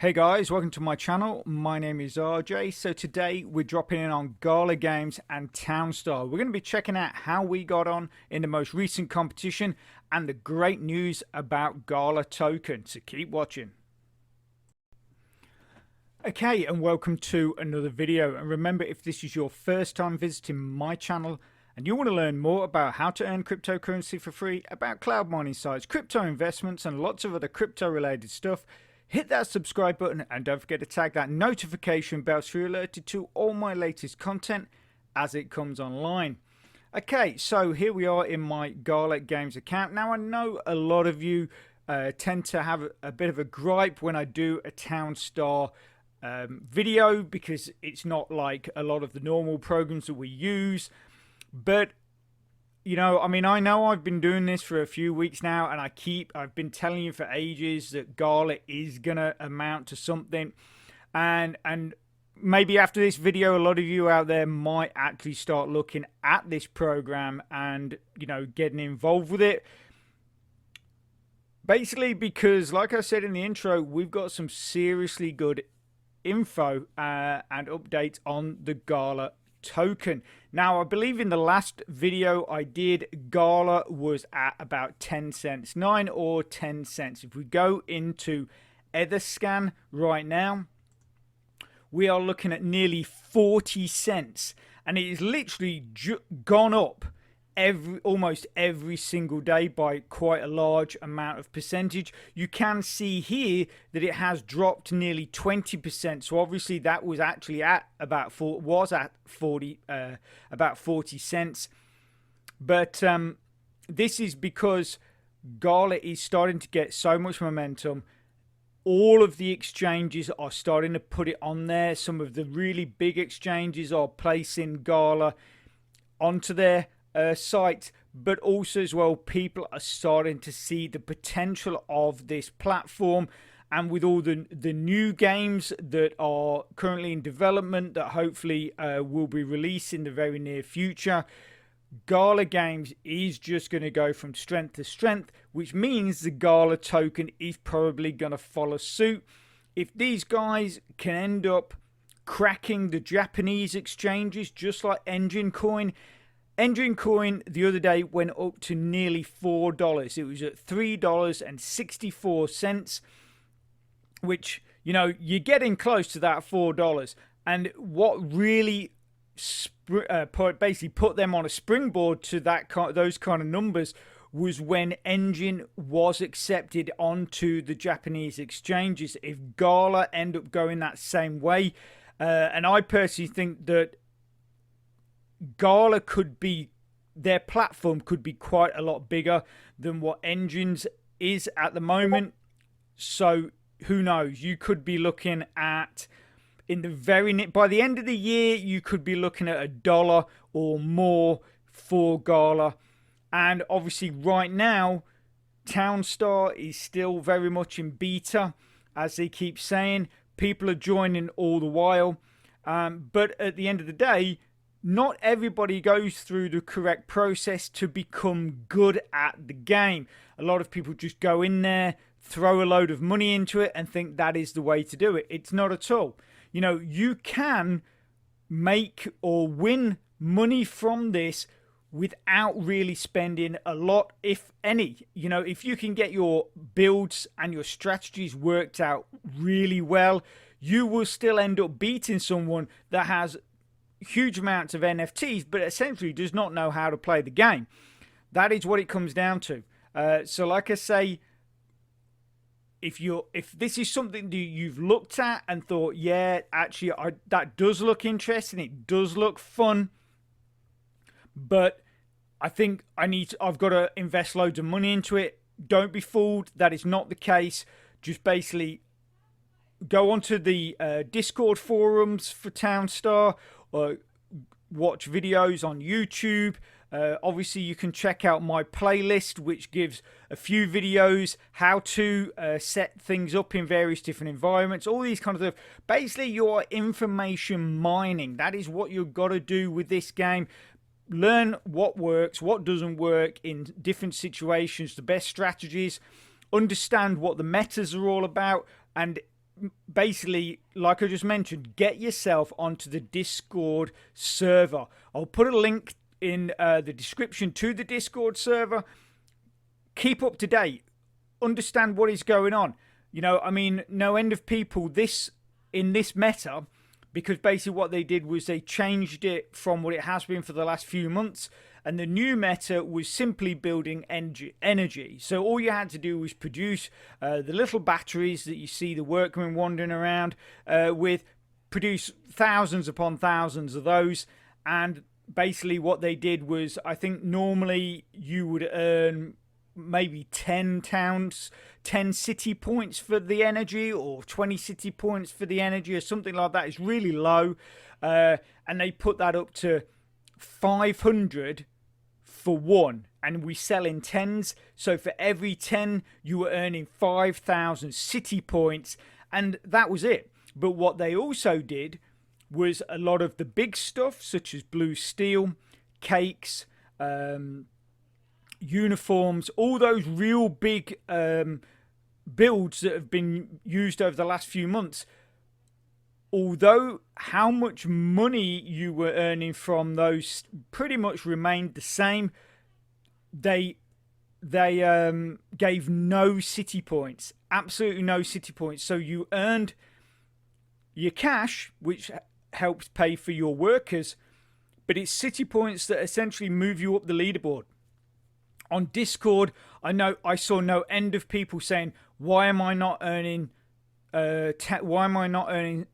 Hey guys, welcome to my channel. My name is RJ. So today we're dropping in on Gala Games and Townstar. We're going to be checking out how we got on in the most recent competition and the great news about Gala token. So keep watching. Okay, and welcome to another video. And remember, if this is your first time visiting my channel and you want to learn more about how to earn cryptocurrency for free, about cloud mining sites, crypto investments, and lots of other crypto related stuff, hit that subscribe button and don't forget to tag that notification bell so you're alerted to all my latest content as it comes online. Okay, so here we are in my Gala Games account. Now, I know a lot of you tend to have a bit of a gripe when I do a Townstar video because it's not like a lot of the normal programs that we use. But you know, I know I've been doing this for a few weeks now, and I've been telling you for ages that Gala is gonna amount to something, and maybe after this video, a lot of you out there might actually start looking at this program and, you know, getting involved with it. Basically, because like I said in the intro, we've got some seriously good info and updates on the Gala token. Now, I believe in the last video I did, Gala was at about 10 cents, 9 or 10 cents. If we go into Etherscan right now, we are looking at nearly 40 cents, and it is literally gone up almost every single day by quite a large amount of percentage. You can see here that it has dropped nearly 20%. So obviously that was actually at about about 40 cents. But this is because Gala is starting to get so much momentum. All of the exchanges are starting to put it on there. Some of the really big exchanges are placing Gala onto their site, but also as well, people are starting to see the potential of this platform. And with all the new games that are currently in development that hopefully will be released in the very near future, Gala Games is just going to go from strength to strength, which means the Gala token is probably going to follow suit. If these guys can end up cracking the Japanese exchanges just like Engine Coin the other day went up to nearly $4. It was at $3.64, which, you know, you're getting close to that $4. And what really basically put them on a springboard to those kind of numbers was when Engine was accepted onto the Japanese exchanges. If Gala end up going that same way, and I personally think that Gala their platform could be quite a lot bigger than what Engines is at the moment. So who knows? You could be looking at by the end of the year, you could be looking at $1 or more for Gala. And obviously right now, Townstar is still very much in beta, as they keep saying. People are joining all the while, but at the end of the day, not everybody goes through the correct process to become good at the game. A lot of people just go in there, throw a load of money into it, and think that is the way to do it. It's not at all. You know, you can make or win money from this without really spending a lot, if any. You know, if you can get your builds and your strategies worked out really well, you will still end up beating someone that has huge amounts of NFTs but essentially does not know how to play the game. That is what it comes down to. So like I say, if this is something that you've looked at and thought, yeah, actually that does look interesting, it does look fun, but I think I've got to invest loads of money into it, don't be fooled. That is not the case. Just basically go onto the Discord forums for Townstar, or watch videos on YouTube. Obviously, you can check out my playlist, which gives a few videos how to set things up in various different environments, all these kind of stuff. Basically, you're information mining. That is what you've got to do with this game. Learn what works, what doesn't work in different situations, the best strategies, understand what the metas are all about, and basically, like I just mentioned, get yourself onto the Discord server. I'll put a link in the description to the Discord server. Keep up to date. Understand what is going on. I mean, no end of people in this meta, because basically what they did was they changed it from what it has been for the last few months, and the new meta was simply building energy. So all you had to do was produce the little batteries that you see the workmen wandering around with, produce thousands upon thousands of those, and basically what they did was, I think normally you would earn maybe 10 city points for the energy, or 20 city points for the energy, or something like that. It's really low, and they put that up to 500 for one, and we sell in tens. So for every 10 you were earning 5,000 city points, and that was it. But what they also did was a lot of the big stuff, such as blue steel, cakes, uniforms, all those real big builds that have been used over the last few months. Although how much money you were earning from those pretty much remained the same, they gave no city points, absolutely no city points. So you earned your cash, which helps pay for your workers, but it's city points that essentially move you up the leaderboard. On Discord, I saw no end of people saying, "Why am I not earning? Why am I not earning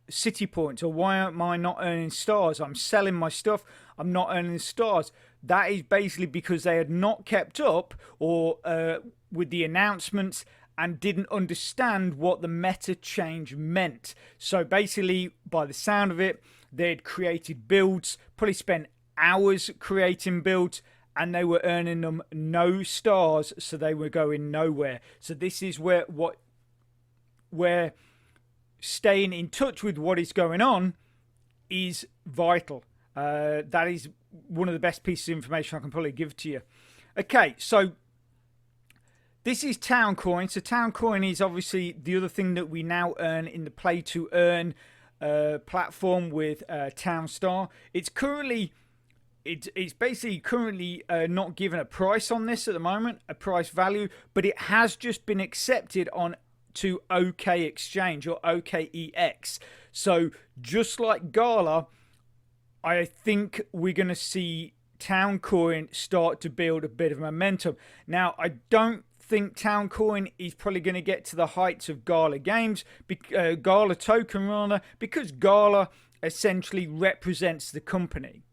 city points? Or why am I not earning stars? I'm selling my stuff. I'm not earning stars." That is basically because they had not kept up or with the announcements and didn't understand what the meta change meant. So basically, by the sound of it, they'd created builds, probably spent hours creating builds, and they were earning them no stars, so they were going nowhere. So this is where staying in touch with what is going on is vital. That is one of the best pieces of information I can probably give to you. Okay, so this is Town Coin. So Town Coin is obviously the other thing that we now earn in the play to earn platform with Townstar. It's currently basically currently not given a price on this at the moment, a price value, but it has just been accepted on to OK Exchange or OKEX. So just like Gala, I think we're going to see Town Coin start to build a bit of momentum. Now, I don't think Town Coin is probably going to get to the heights of Gala Games, Gala Token rather, because Gala essentially represents the company,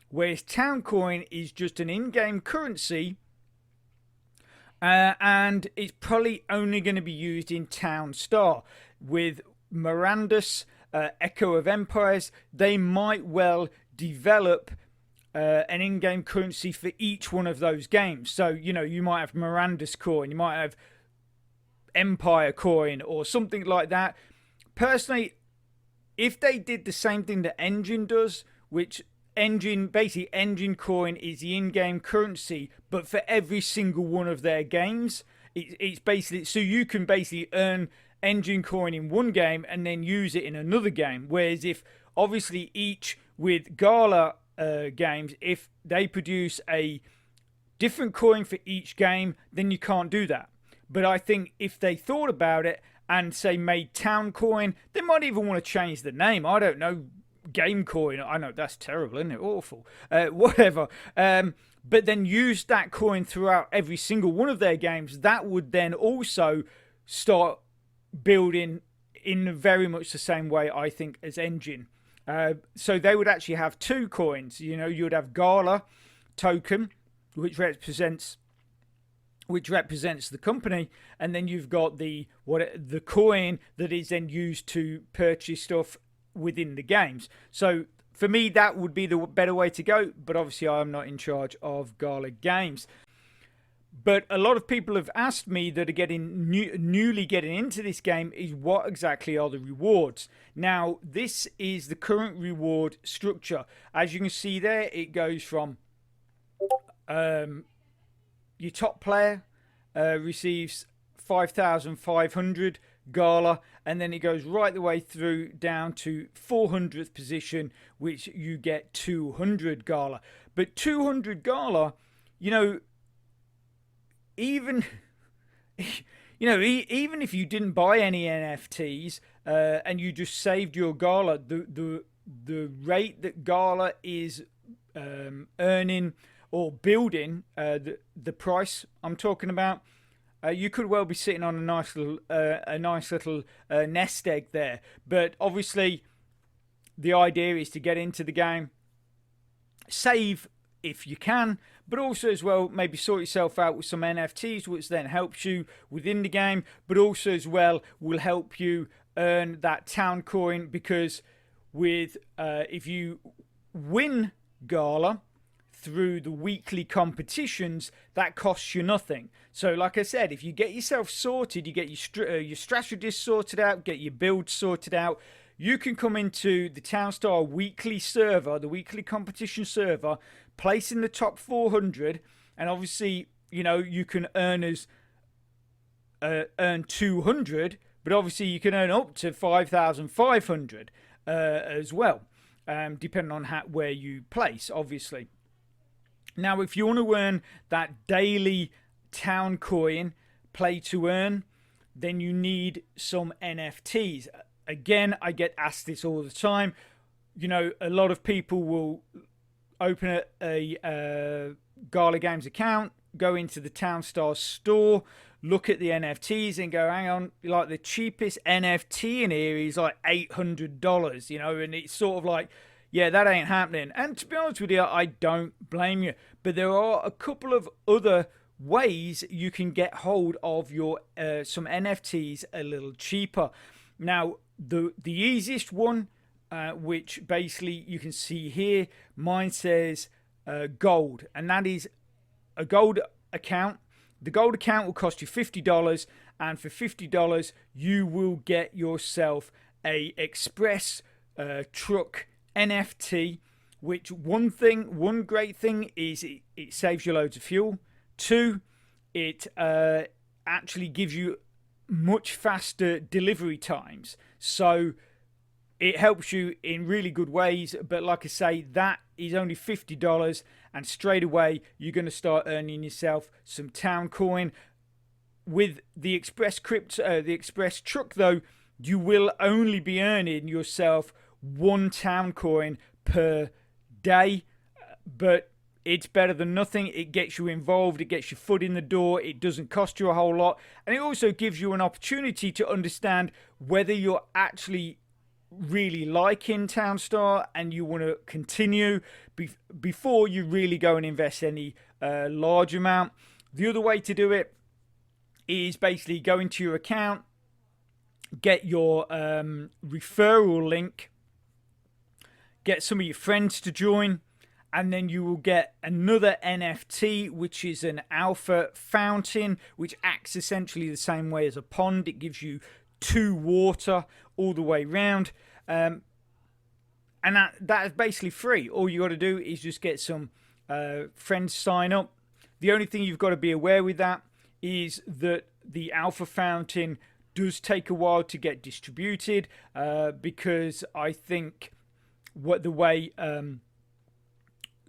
whereas Town Coin is just an in-game currency, and it's probably only going to be used in Townstar. With Miranda's Echo of Empires, they might well develop an in-game currency for each one of those games. So, you might have Miranda's coin, you might have Empire coin, or something like that. Personally, if they did the same thing that Engine does, which Engine coin is the in-game currency, but for every single one of their games, it's basically, so you can basically earn Engine coin in one game and then use it in another game. Whereas if obviously each with Gala games, if they produce a different coin for each game, then you can't do that. But I think if they thought about it and say made Town Coin, they might even want to change the name. I don't know. Game coin, I know that's terrible, isn't it? Awful. Whatever. But then use that coin throughout every single one of their games. That would then also start building in very much the same way, I think, as Engine. So they would actually have two coins. You would have Gala token, which represents the company, and then you've got the coin that is then used to purchase stuff within the games. So for me, that would be the better way to go, but obviously I'm not in charge of Gala Games. But a lot of people have asked me that are newly getting into this game is what exactly are the rewards. Now, this is the current reward structure. As you can see there, it goes from your top player receives 5,500 Gala, and then it goes right the way through down to 400th position, which you get 200 Gala. But 200 Gala, you know, even even if you didn't buy any NFTs and you just saved your Gala, the rate that Gala is earning or building, the price I'm talking about, you could well be sitting on a nice little nest egg there. But obviously, the idea is to get into the game, save if you can, but also as well maybe sort yourself out with some NFTs, which then helps you within the game, but also as well will help you earn that town coin, because with if you win Gala through the weekly competitions, that costs you nothing. So like I said, if you get yourself sorted, you get your strategist sorted out, get your build sorted out, you can come into the Townstar weekly server, the weekly competition server, place in the top 400, and obviously, you can earn 200, but obviously you can earn up to 5,500 as well, depending on where you place, obviously. Now, if you want to earn that daily town coin, play to earn, then you need some NFTs. Again, I get asked this all the time. A lot of people will open a Gala Games account, go into the Townstar store, look at the NFTs and go, hang on, like the cheapest NFT in here is like $800, and it's sort of like, yeah, that ain't happening. And to be honest with you, I don't blame you. But there are a couple of other ways you can get hold of your some NFTs a little cheaper. Now, the easiest one, which basically you can see here, mine says gold, and that is a gold account. The gold account will cost you $50, and for $50 you will get yourself a express truck NFT, which one great thing is it saves you loads of fuel. Two, it actually gives you much faster delivery times, so it helps you in really good ways. But like I say, that is only $50, and straight away you're going to start earning yourself some town coin. With the express truck though, you will only be earning yourself one town coin per day, but it's better than nothing. It gets you involved, it gets your foot in the door, it doesn't cost you a whole lot, and it also gives you an opportunity to understand whether you're actually really liking Townstar and you want to continue before you really go and invest any large amount. The other way to do it is basically go into your account, get your referral link, get some of your friends to join, and then you will get another NFT, which is an alpha fountain, which acts essentially the same way as a pond. It gives you 2 water all the way round, and that is basically free. All you got to do is just get some friends sign up. The only thing you've got to be aware with that is that the alpha fountain does take a while to get distributed, because I think what the way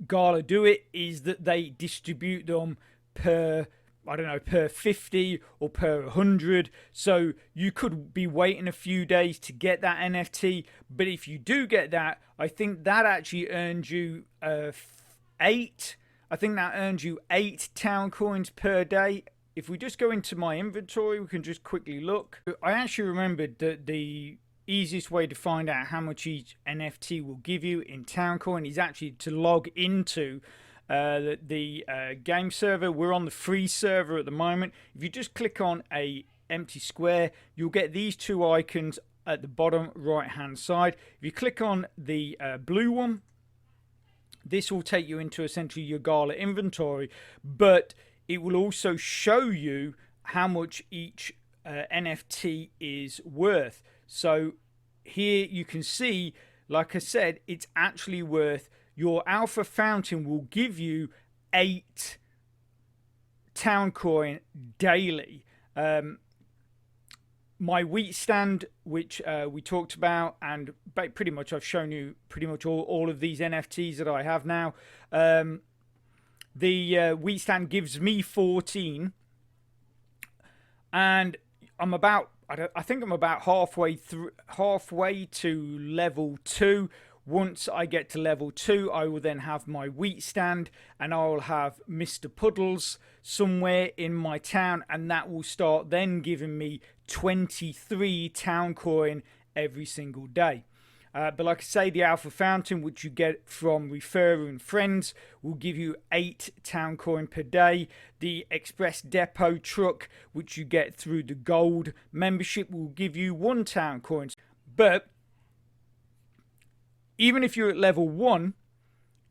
Gala do it is that they distribute them per 50 or per 100. So you could be waiting a few days to get that NFT. But if you do get that, I think that actually earns you 8. I think that earns you 8 town coins per day. If we just go into my inventory, we can just quickly look. I actually remembered that the easiest way to find out how much each NFT will give you in town coin is actually to log into the game server. We're on the free server at the moment. If you just click on a empty square, you'll get these 2 icons at the bottom right hand side. If you click on the blue one, this will take you into essentially your Gala inventory, but it will also show you how much each NFT is worth. So here you can see, like I said, it's actually worth, your alpha fountain will give you 8 town coin daily. my wheat stand, which we talked about, and pretty much I've shown you pretty much all of these NFTs that I have now. The wheat stand gives me 14, and I think I'm about halfway to level 2. Once I get to level 2, I will then have my wheat stand, and I will have Mr. Puddles somewhere in my town, and that will start then giving me 23 town coin every single day. But like I say, the Alpha Fountain, which you get from referring friends, will give you 8 town coin per day. The Express Depot truck, which you get through the gold membership, will give you 1 town coin. But even if you're at level 1,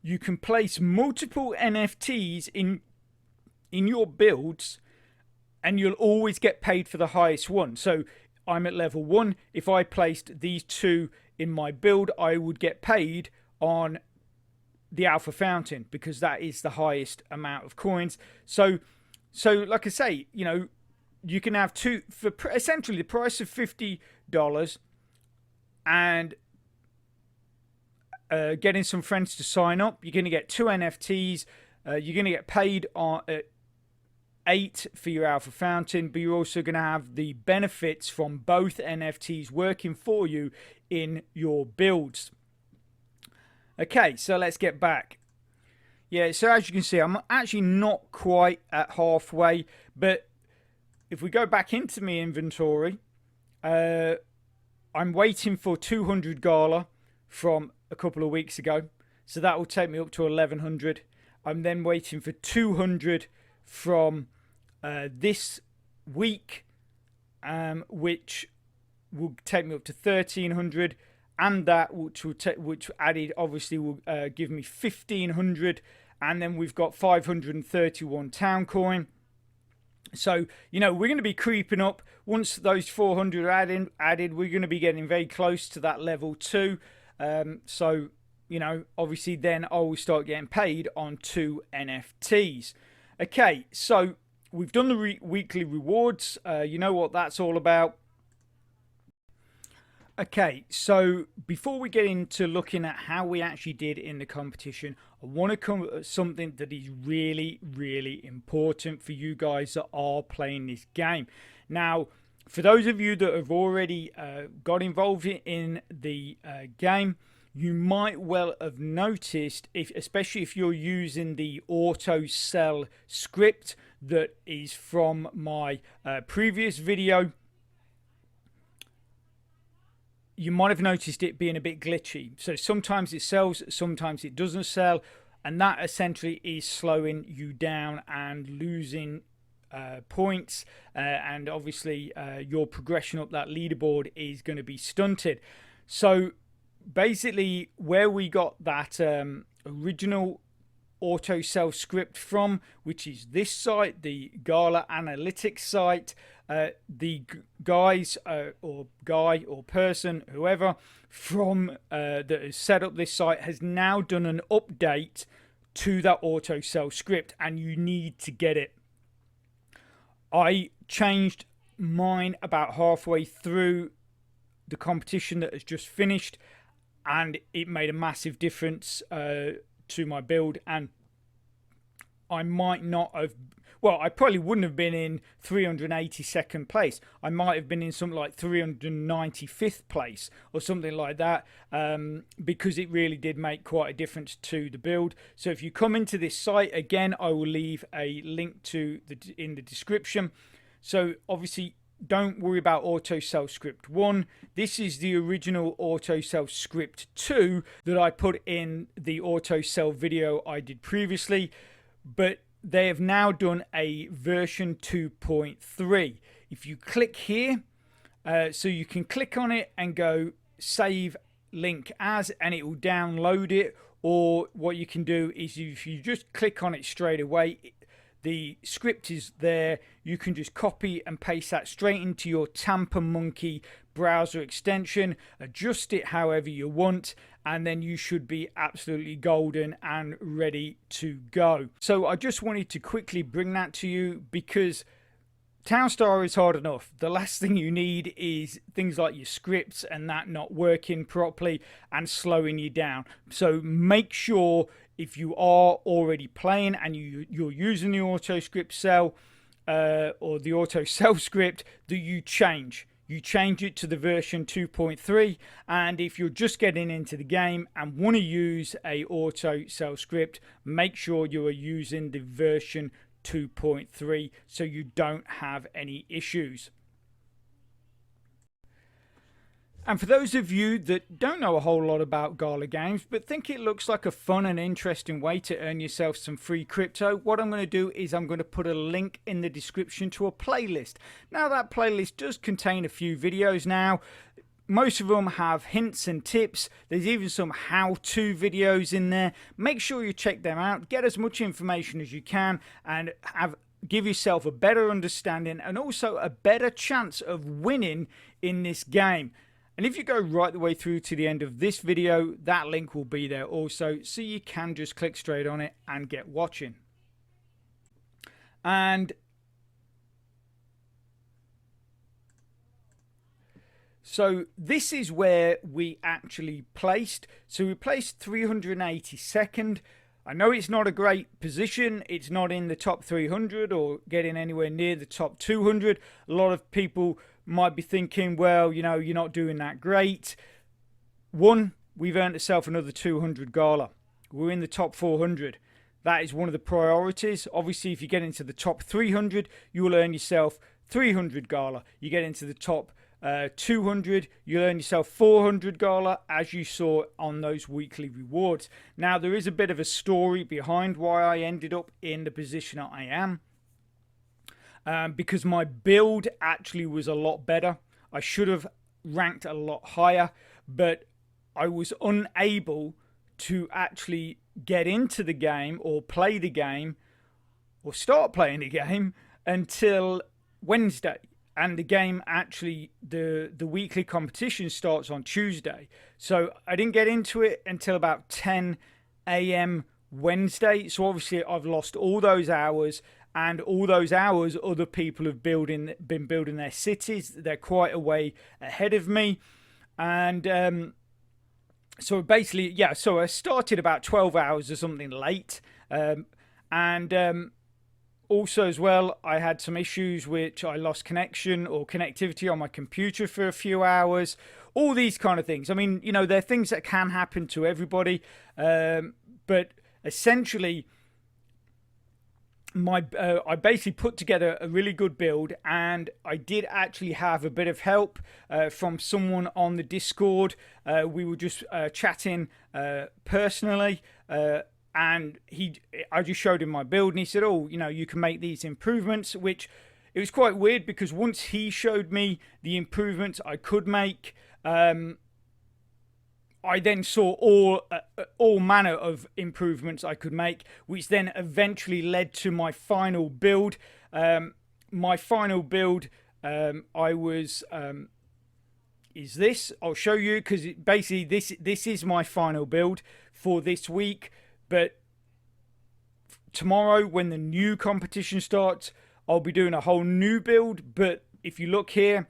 you can place multiple NFTs in your builds, and you'll always get paid for the highest one. So I'm at level 1. If I placed these 2 in my build, I would get paid on the Alpha Fountain because that is the highest amount of coins. So like I say, you know, you can have 2 for essentially the price of $50, and getting some friends to sign up. You're going to get 2 NFTs. You're going to get paid on 8 for your Alpha Fountain, but you're also going to have the benefits from both NFTs working for you in your builds. Okay, so let's get back. Yeah, so as you can see, I'm actually not quite at halfway, but if we go back into my inventory, I'm waiting for 200 Gala from a couple of weeks ago, so that will take me up to 1100. I'm then waiting for 200 from this week, which will take me up to 1300, and that which added obviously will give me 1500, and then we've got 531 town coin. So, you know, we're going to be creeping up. Once those 400 are added, we're going to be getting very close to that level 2. So, you know, obviously then I will start getting paid on 2 NFTs. Okay, so we've done the weekly rewards. You know what that's all about. Okay, so before we get into looking at how we actually did in the competition, I want to come at something that is really, really important for you guys that are playing this game. Now, for those of you that have already got involved in the game, you might well have noticed, especially if you're using the auto sell script that is from my previous video, you might have noticed it being a bit glitchy. So sometimes it sells, sometimes it doesn't sell, and that essentially is slowing you down and losing points, and obviously your progression up that leaderboard is going to be stunted. So basically where we got that original auto sell script from, which is this site, the Gala Analytics site, the guys or guy or person, whoever from that has set up this site has now done an update to that auto sell script, and you need to get it. I changed mine about halfway through the competition that has just finished, and it made a massive difference to my build, and I might not have, well, I probably wouldn't have been in 382nd place. I might have been in something like 395th place or something like that, because it really did make quite a difference to the build. So if you come into this site, again, I will leave a link to in the description. So obviously, don't worry about auto sell script 1. This is the original auto sell script 2 that I put in the auto sell video I did previously, but they have now done a version 2.3. If you click here, so you can click on it and go save link as, and it will download it, or what you can do is if you just click on it straight away, the script is there. You can just copy and paste that straight into your Tamper Monkey browser extension, adjust it however you want, and then you should be absolutely golden and ready to go. So I just wanted to quickly bring that to you, because Townstar is hard enough. The last thing you need is things like your scripts and that not working properly and slowing you down. So make sure if you are already playing and you're using the auto script cell or the auto cell script, that you change. You change it to the version 2.3, and if you're just getting into the game and want to use a auto cell script, make sure you are using the version 2.3 so you don't have any issues. And for those of you that don't know a whole lot about Gala games but think it looks like a fun and interesting way to earn yourself some free crypto, what I'm going to do is I'm going to put a link in the description to a playlist. Now that playlist does contain a few videos now. Most of them have hints and tips. There's even some how-to videos in there. Make sure you check them out. Get as much information as you can and give yourself a better understanding and also a better chance of winning in this game. And if you go right the way through to the end of this video, that link will be there also, so you can just click straight on it and get watching. And so this is where we actually placed. So we placed 382nd. I know it's not a great position. It's not in the top 300 or getting anywhere near the top 200. A lot of people might be thinking, well, you know, you're not doing that great. One, we've earned ourselves another 200 Gala. We're in the top 400. That is one of the priorities. Obviously, if you get into the top 300, you will earn yourself 300 Gala. You get into the top 200, you'll earn yourself 400 Gala, as you saw on those weekly rewards. Now, there is a bit of a story behind why I ended up in the position I am. Because my build actually was a lot better. I should have ranked a lot higher, but I was unable to actually get into the game or play the game or start playing the game until Wednesday. And the game actually, the weekly competition starts on Tuesday. So I didn't get into it until about 10 a.m. Wednesday. So obviously I've lost all those hours. And all those hours, other people have been building their cities. They're quite a way ahead of me. And so basically, yeah, so I started about 12 hours or something late. Also as well, I had some issues which I lost connection or connectivity on my computer for a few hours. All these kind of things. I mean, you know, they're things that can happen to everybody. But essentially, I basically put together a really good build, and I did actually have a bit of help from someone on the Discord. We were just chatting personally, and I just showed him my build, and he said, oh, you know, you can make these improvements, which it was quite weird because once he showed me the improvements I could make, I then saw all manner of improvements I could make, which then eventually led to my final build. My final build, is this. I'll show you, because basically this is my final build for this week. But tomorrow, when the new competition starts, I'll be doing a whole new build. But if you look here,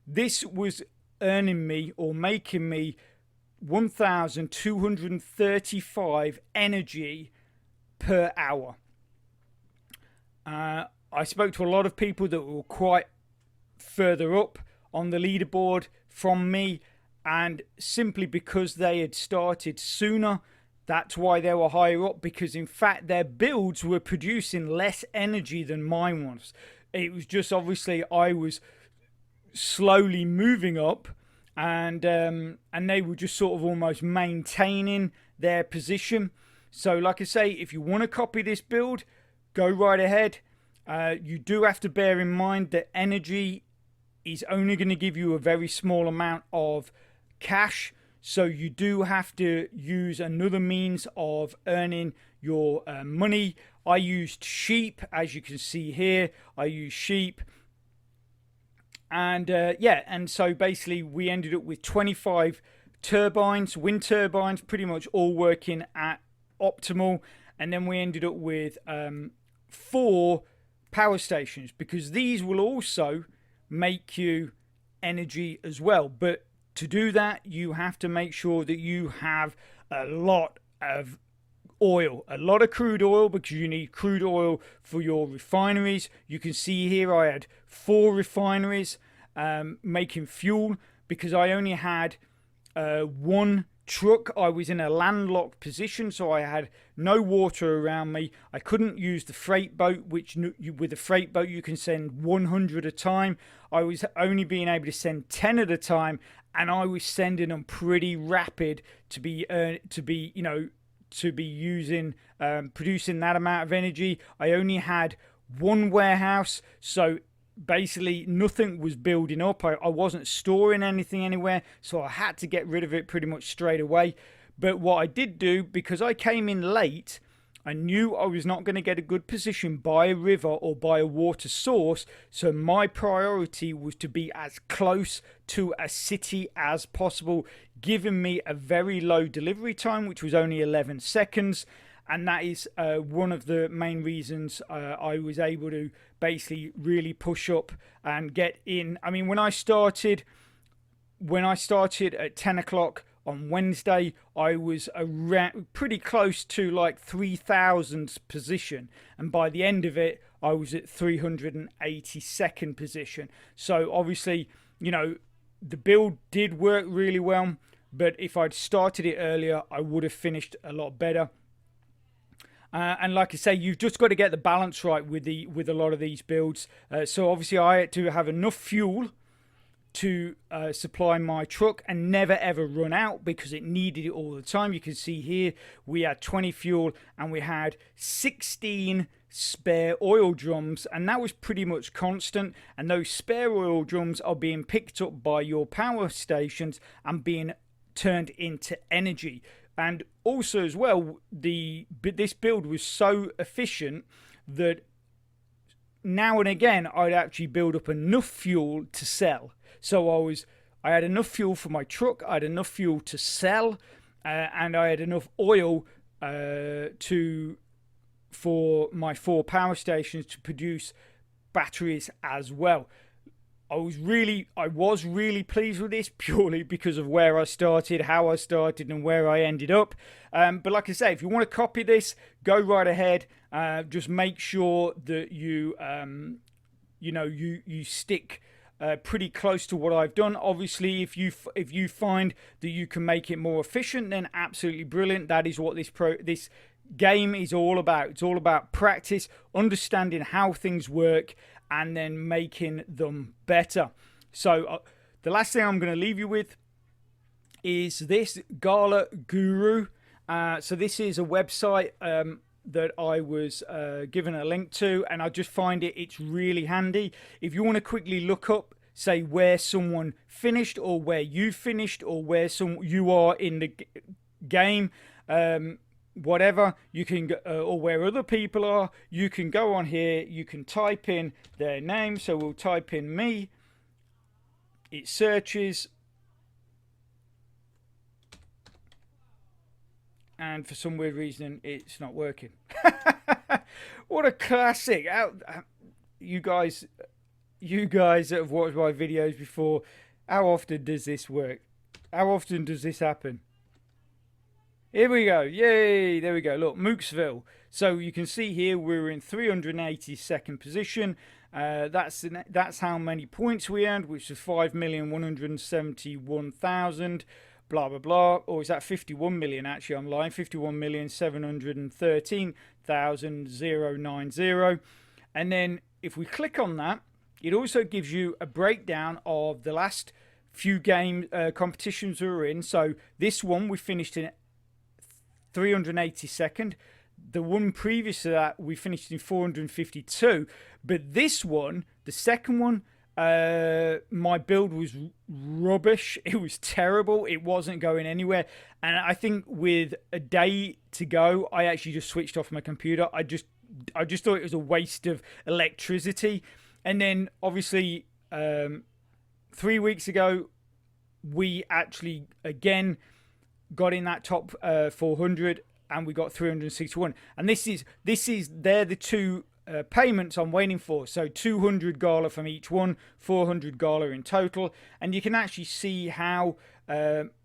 this was earning me or making me 1,235 energy per hour. I spoke to a lot of people that were quite further up on the leaderboard from me, and simply because they had started sooner, that's why they were higher up, because in fact their builds were producing less energy than mine was. It was just obviously I was slowly moving up, and they were just sort of almost maintaining their position. So like I say, if you want to copy this build, go right ahead. You do have to bear in mind that energy is only going to give you a very small amount of cash, so you do have to use another means of earning your money. I used sheep, as you can see here. I used sheep. And yeah, and so basically we ended up with 25 turbines, wind turbines, pretty much all working at optimal. And then we ended up with 4 power stations, because these will also make you energy as well. But to do that, you have to make sure that you have a lot of oil, a lot of crude oil, because you need crude oil for your refineries. You can see here I had 4 refineries making fuel, because I only had one truck. I was in a landlocked position, so I had no water around me. I couldn't use the freight boat, which with a freight boat you can send 100 at a time. I was only being able to send 10 at a time, and I was sending them pretty rapid to be using producing that amount of energy. I only had one warehouse, so basically nothing was building up. I wasn't storing anything anywhere, so I had to get rid of it pretty much straight away. But what I did do, because I came in late, I knew I was not going to get a good position by a river or by a water source, so my priority was to be as close to a city as possible, giving me a very low delivery time, which was only 11 seconds. And that is one of the main reasons I was able to basically really push up and get in. I mean, when I started at 10 o'clock on Wednesday, I was pretty close to like 3,000th position. And by the end of it, I was at 382nd position. So obviously, the build did work really well. But if I'd started it earlier, I would have finished a lot better. And like I say, you've just got to get the balance right with a lot of these builds. So obviously I had to have enough fuel to supply my truck and never ever run out, because it needed it all the time. You can see here we had 20 fuel and we had 16 spare oil drums, and that was pretty much constant. And those spare oil drums are being picked up by your power stations and being turned into energy. And also as well, this build was so efficient that now and again I'd actually build up enough fuel to sell. So I had enough fuel for my truck, I had enough fuel to sell, and I had enough oil for my 4 power stations to produce batteries as well. I was really pleased with this, purely because of where I started, how I started, and where I ended up. But like I say, if you want to copy this, go right ahead. Just make sure that you stick pretty close to what I've done. Obviously, if you find that you can make it more efficient, then absolutely brilliant. That is what this game is all about. It's all about practice, understanding how things work, and then making them better. So the last thing I'm going to leave you with is this Gala Guru. So this is a website that I was given a link to, and I just find it's really handy. If you want to quickly look up, say, where someone finished, or where you finished, or where you are in the game, whatever, you can go, or where other people are, you can go on here, you can type in their name. So we'll type in me, it searches, and for some weird reason it's not working. What a classic. You guys that have watched my videos before, how often does this work? How often does this happen? Here we go. Yay! There we go. Look, Mooksville. So you can see here we're in 382nd position. That's how many points we earned, which is 5,171,000. Blah blah blah. Or is that 51 million? Actually, I'm lying. 51,713,090. And then if we click on that, it also gives you a breakdown of the last few game competitions we were in. So this one we finished in 382nd. The one previous to that we finished in 452. But this one, the second one, my build was rubbish. It was terrible. It wasn't going anywhere. And I think with a day to go, I actually just switched off my computer. I just thought it was a waste of electricity. And then obviously 3 weeks ago, we actually again got in that top 400, and we got 361. And they're the two payments I'm waiting for. So 200 Gala from each one, 400 Gala in total. And you can actually see how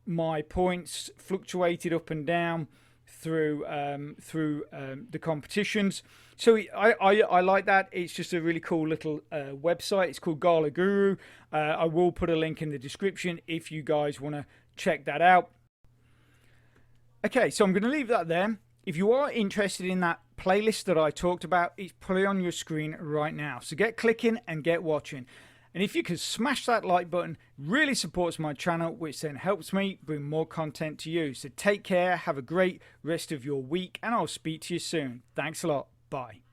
my points fluctuated up and down through the competitions. So I like that. It's just a really cool little website. It's called Gala Guru. I will put a link in the description if you guys want to check that out. Okay, so I'm going to leave that there. If you are interested in that playlist that I talked about, it's probably on your screen right now. So get clicking and get watching. And if you could smash that like button, really supports my channel, which then helps me bring more content to you. So take care, have a great rest of your week, and I'll speak to you soon. Thanks a lot. Bye.